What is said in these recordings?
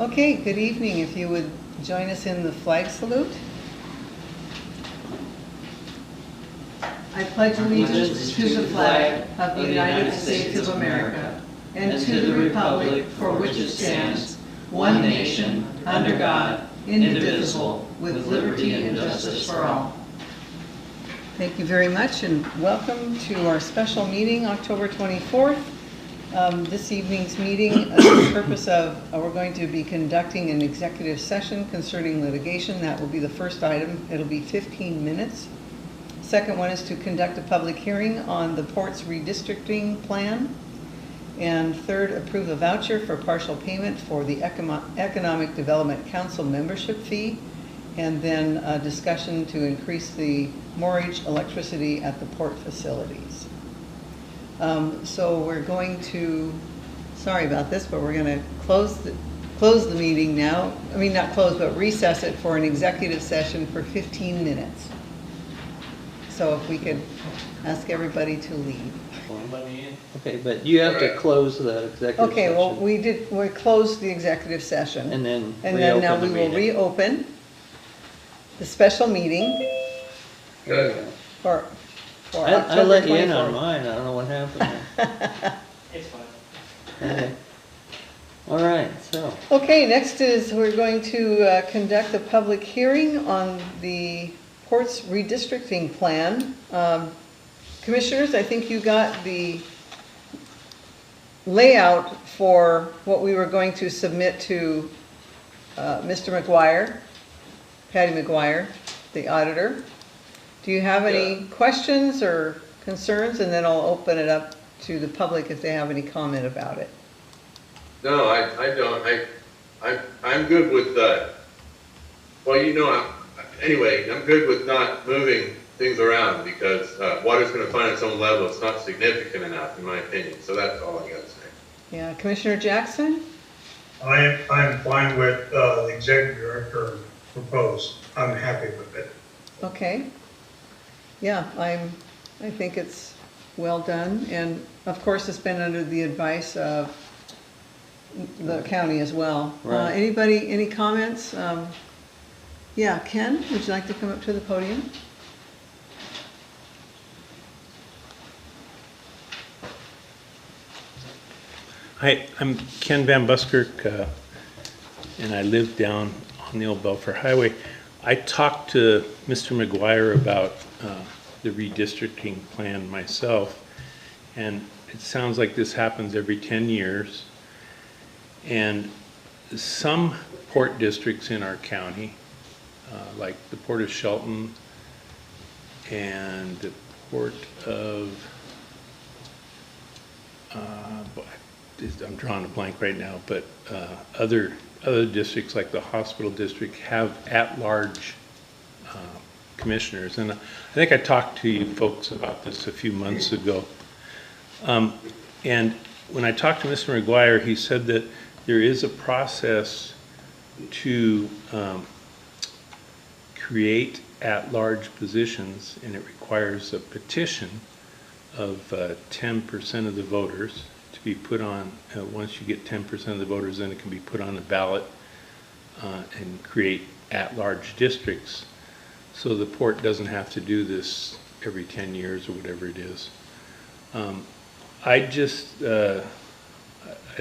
Okay, good evening. If you would join us in the flag salute. I pledge allegiance to the flag of the United States of America and to the republic for which it stands, one nation, under God, indivisible, with liberty and justice for all. Thank you very much and welcome to our special meeting, October 24th. This evening's meeting, the purpose of, we're going to be conducting an executive session concerning litigation. That will be the first item. It'll be 15 minutes. Second one is to conduct a public hearing on the port's redistricting plan. And third, approve a voucher for partial payment for the Economic Development Council membership fee. And then a discussion to increase the mortgage electricity at the port facilities. So we're going to, sorry about this, but we're going to close the meeting now. I mean, not close, but recess it for an executive session for 15 minutes. So if we could ask everybody to leave. Okay, but you have to close that executive session. Okay, well, we closed the executive session. And then now we will reopen the special meeting for I let you in 24th. on mine. I don't know what happened. It's fine. Okay. All right, so. Okay, next is we're going to conduct a public hearing on the port's redistricting plan. Commissioners, I think you got the layout for what we were going to submit to Mr. McGuire, Patty McGuire, the auditor. Do you have any questions or concerns? And then I'll open it up to the public if they have any comment about it. No, I don't. I'm good with that. Well, you know, anyway, I'm good with not moving things around because water's going to find its own level. It's not significant enough, in my opinion. So that's all I got to say. Yeah, Commissioner Jackson? I'm fine with the executive director proposed. I'm happy with it. Okay. Yeah, I think it's well done, and of course it's been under the advice of the county as well. Right. Any comments? Yeah, Ken, would you like to come up to the podium? Hi, I'm Ken Van Buskirk, and I live down on the old Belfair Highway. I talked to Mr. McGuire about the redistricting plan myself, and it sounds like this happens every 10 years. And some port districts in our county, like the Port of Shelton and the Port of, I'm drawing a blank right now, but other districts like the hospital district have at-large commissioners. And I think I talked to you folks about this a few months ago. And when I talked to Mr. McGuire, he said that there is a process to create at-large positions, and it requires a petition of 10% of the voters to be put on. Once you get 10% of the voters, then it can be put on the ballot and create at-large districts. So the port doesn't have to do this every 10 years or whatever it is. I'd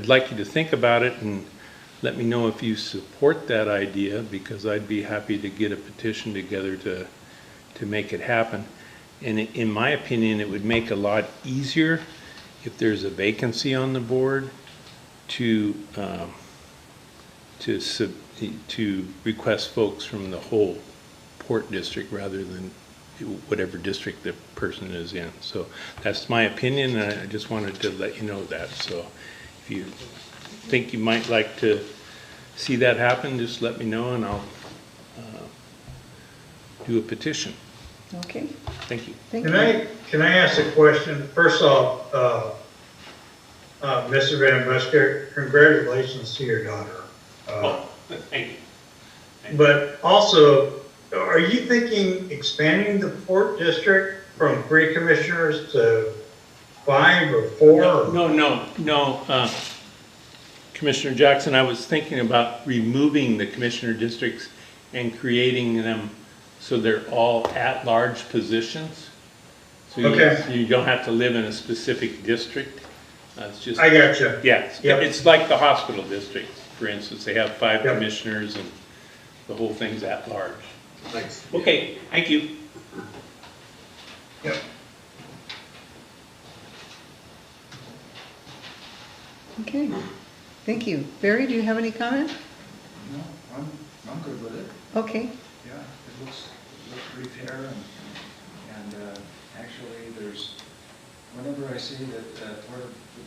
like you to think about it and let me know if you support that idea, because I'd be happy to get a petition together to make it happen. And in my opinion, it would make a lot easier if there's a vacancy on the board to request folks from the whole port district rather than whatever district the person is in. So that's my opinion, and I just wanted to let you know that. So if you think you might like to see that happen, just let me know and I'll do a petition. Okay. Thank you. Can I ask a question? First off, Mr. Van Busker, congratulations to your daughter. Thank you. But also, are you thinking expanding the port district from 3 commissioners to 5 or 4? No. Commissioner Jackson, I was thinking about removing the commissioner districts and creating them so they're all at-large positions. So you don't have to live in a specific district. It's just. I got you. Yeah, Yep. it's like the hospital district, for instance. They have 5 Yep. commissioners and the whole thing's at large. Thanks. Okay, thank you. Yep. Okay, thank you. Barry, do you have any comment? No, I'm good with it. Okay, Yeah, it looks pretty fair and actually there's, whenever I see that the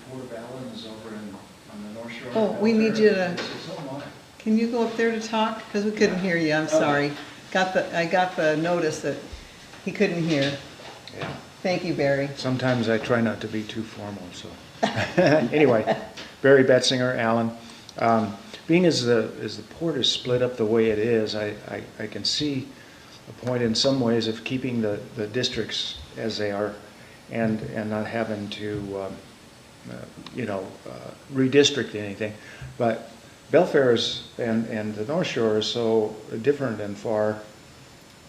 Port of Allyn is over on the North Shore. of Oh, we need Belfair, you to- it says, oh my. can you go up there to talk? Because we couldn't hear you, I'm sorry. I got the notice that he couldn't hear. Yeah. Thank you, Barry. Sometimes I try not to be too formal, so. Anyway, Barry Betzinger, Allyn. Being as the port is split up the way it is, I can see a point in some ways of keeping the districts as they are and not having to, redistrict anything. But Belfair is, and the North Shore is so different and far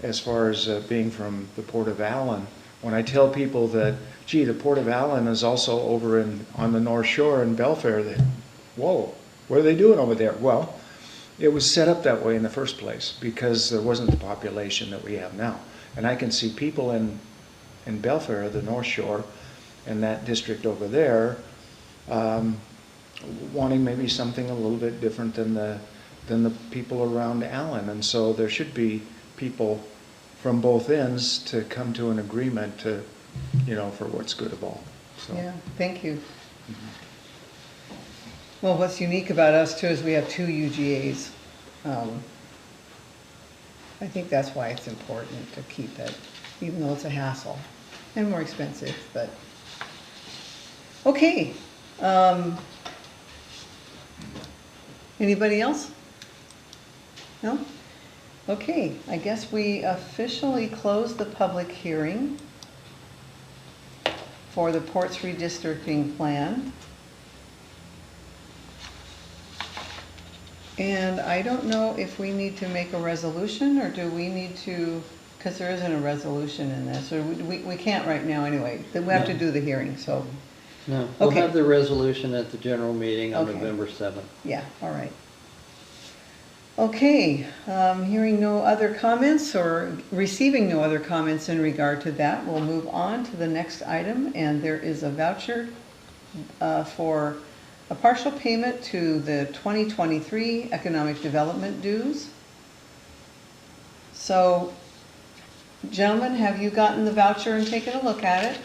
as far as being from the Port of Allyn. When I tell people that, gee, the Port of Allyn is also over on the North Shore in Belfair, they, whoa, what are they doing over there? Well, it was set up that way in the first place because there wasn't the population that we have now. And I can see people in Belfair, the North Shore, and that district over there, wanting maybe something a little bit different than the people around Allyn. And so there should be people from both ends to come to an agreement to, for what's good of all. So. Yeah, thank you. Well, what's unique about us too is we have 2 UGAs. I think that's why it's important to keep it, even though it's a hassle and more expensive, but. Okay. Anybody else? No? Okay, I guess we officially close the public hearing for the Ports Redistricting Plan. And I don't know if we need to make a resolution, or do we need to, because there isn't a resolution in this, or we can't right now anyway. Then we have to do the hearing, so, No, we'll Okay. have the resolution at the general meeting on Okay. November 7th. yeah, all right. Okay, hearing no other comments or receiving no other comments in regard to that, we'll move on to the next item, and there is a voucher for a partial payment to the 2023 Economic Development dues. So, gentlemen, have you gotten the voucher and taken a look at it?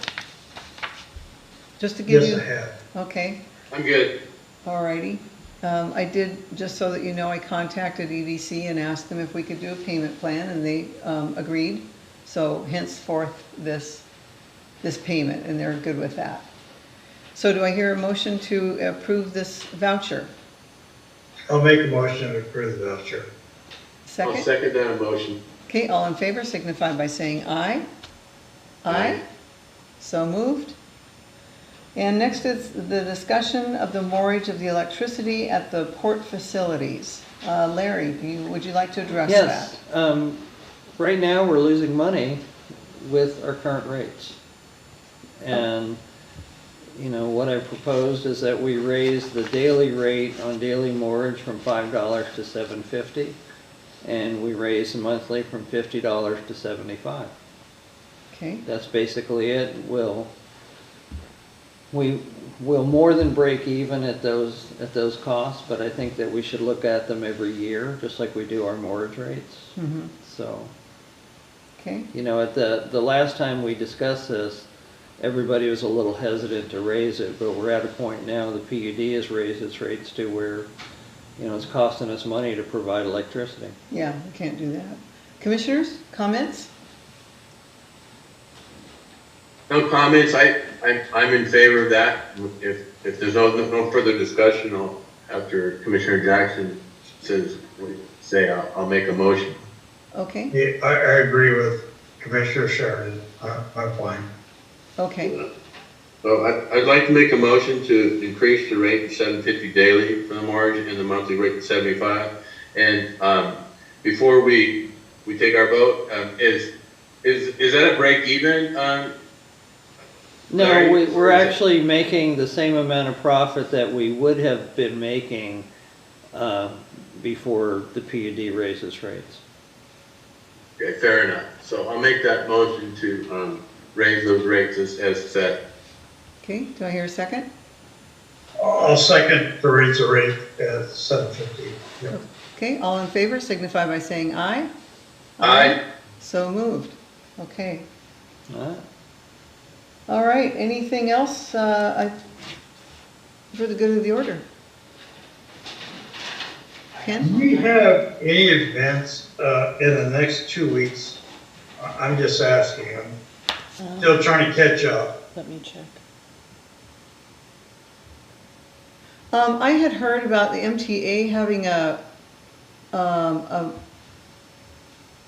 Just to give you... Yes, I have. Okay. I'm good. Alrighty. I did, just so that you know, I contacted EDC and asked them if we could do a payment plan, and they agreed. So henceforth, this payment, and they're good with that. So do I hear a motion to approve this voucher? I'll make a motion to approve the voucher. I'll Second? second that motion. Okay, all in favor signify by saying aye. Aye. So moved. And next is the discussion of the mortgage of the electricity at the port facilities. Larry, would you like to address that? Yes, right now we're losing money with our current rates. And, what I proposed is that we raise the daily rate on daily mortgage from $5 to $7.50, and we raise the monthly from $50 to $75. Okay, That's basically it. We will more than break even at those costs, but I think that we should look at them every year, just like we do our mortgage rates. mm-hmm, So, okay, at the last time we discussed this, everybody was a little hesitant to raise it, but we're at a point now, the PUD has raised its rates to where, it's costing us money to provide electricity. yeah, we can't do that. Commissioners, comments? No comments. I'm in favor of that. If there's no further discussion, after Commissioner Jackson I'll make a motion. Okay, Yeah, I agree with Commissioner Sheridan. I'm fine. okay. So I'd like to make a motion to increase the rate to $7.50 daily for the mortgage and the monthly rate to $75. And before we take our vote, is that a break even? No, Larry, we're or is it- actually making the same amount of profit that we would have been making before the PUD raises rates. Okay, fair enough. So I'll make that motion to raise those rates as set. Okay, do I hear a second? I'll second the raise the rate at 750. Yeah. Okay, all in favor signify by saying aye. Aye. So moved. Okay. All right. All right, anything else for the good of the order? Do Ken? we have any events in the next 2 weeks? I'm just asking. I'm still trying to catch up. Let me check. I had heard about the MTA having a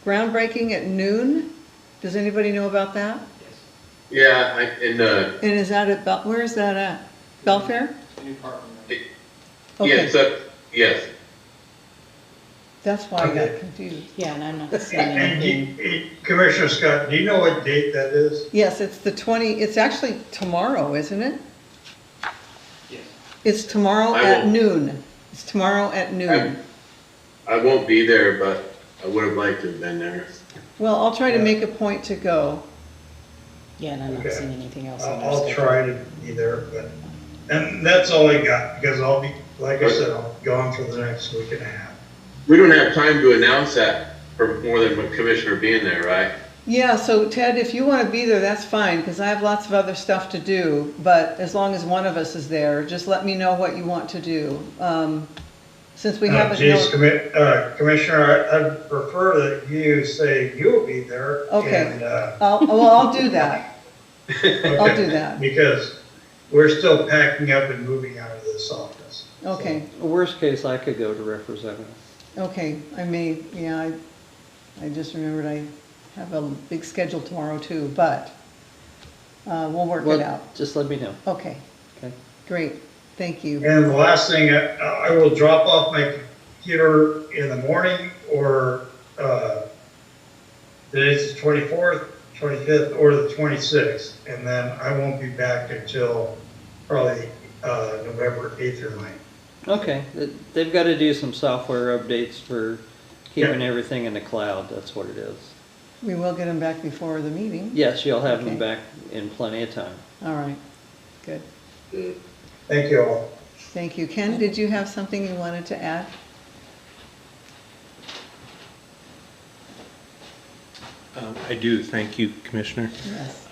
groundbreaking at noon. Does anybody know about that? Yeah, And is that at, where is that at? Belfair? yes, yes. That's why I got Okay. confused. Yeah, and I'm not seeing And anything. Commissioner Scott, do you know what date that is? Yes, it's the 20, it's actually tomorrow, isn't it? Yes. It's tomorrow I at will- noon. It's tomorrow at noon. I won't be there, but I would have liked to have been there. Well, I'll try to Yeah. make a point to go. Yeah, and I'm not Okay. seeing anything else on our I'll schedule. try to be there, but, and that's all I got, because I'll be, like I said, I'll be gone for the next week and a half. We don't have time to announce that for more than one commissioner being there, right? Yeah, so Ted, if you want to be there, that's fine, because I have lots of other stuff to do. But as long as one of us is there, just let me know what you want to do. Since we haven't. Geez, Commissioner, I'd prefer that you say you'll be there. Okay. And, I'll do that. I'll do that. Because we're still packing up and moving out of this office. Okay, Worst case, I could go to representative. okay, I may, yeah, I just remembered I have a big schedule tomorrow too, but we'll work it Well, out. just let me know. Okay, Okay. great, thank you. And the last thing, I will drop off my computer in the morning, or today's the 24th, 25th, or the 26th, and then I won't be back until probably November 8th or 9th. Okay, they've got to do some software updates for keeping everything in the cloud, that's what it is. We will get them back before the meeting. Yes, you'll have them Okay. back in plenty of time. All right, good. Thank you all. Thank you. Ken, did you have something you wanted to add? I do, thank you, Commissioner. Yes.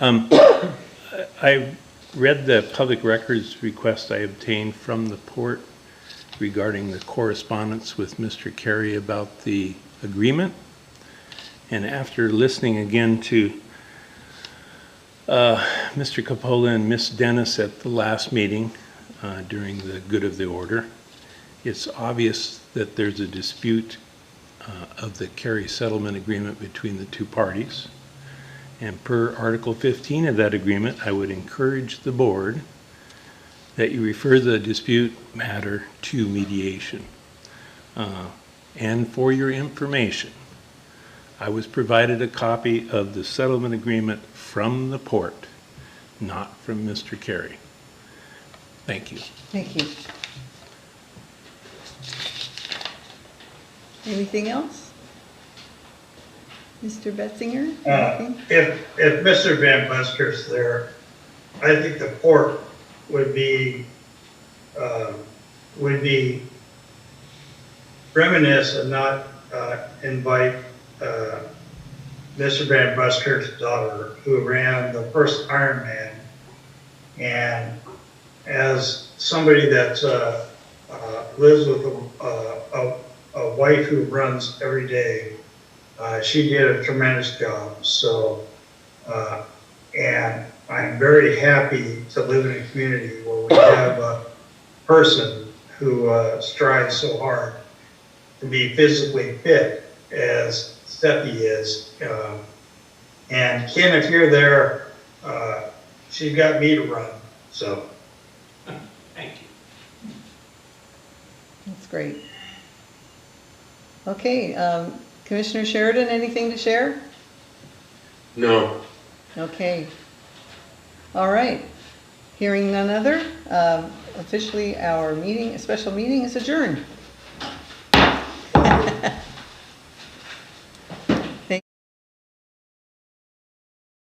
I read the public records request I obtained from the port regarding the correspondence with Mr. Carey about the agreement. And after listening again to Mr. Coppola and Miss Dennis at the last meeting during the good of the order, it's obvious that there's a dispute of the Carey settlement agreement between the two parties. And per Article 15 of that agreement, I would encourage the board that you refer the dispute matter to mediation. And for your information, I was provided a copy of the settlement agreement from the port, not from Mr. Carey. Thank you. Thank you. Anything else? Mr. Betzinger? Anything? If Mr. Van Busker's there, I think the port would be remiss and not invite Mr. Van Busker's daughter, who ran the first Ironman. And as somebody that lives with a wife who runs every day, she did a tremendous job. So, and I'm very happy to live in a community where we have a person who strives so hard to be physically fit as Steffi is. And Kim, if you're there, she's got me to run. So, Thank you. That's great. Okay, Commissioner Sheridan, anything to share? No. Okay. All right. Hearing none other, officially our meeting, a special meeting is adjourned.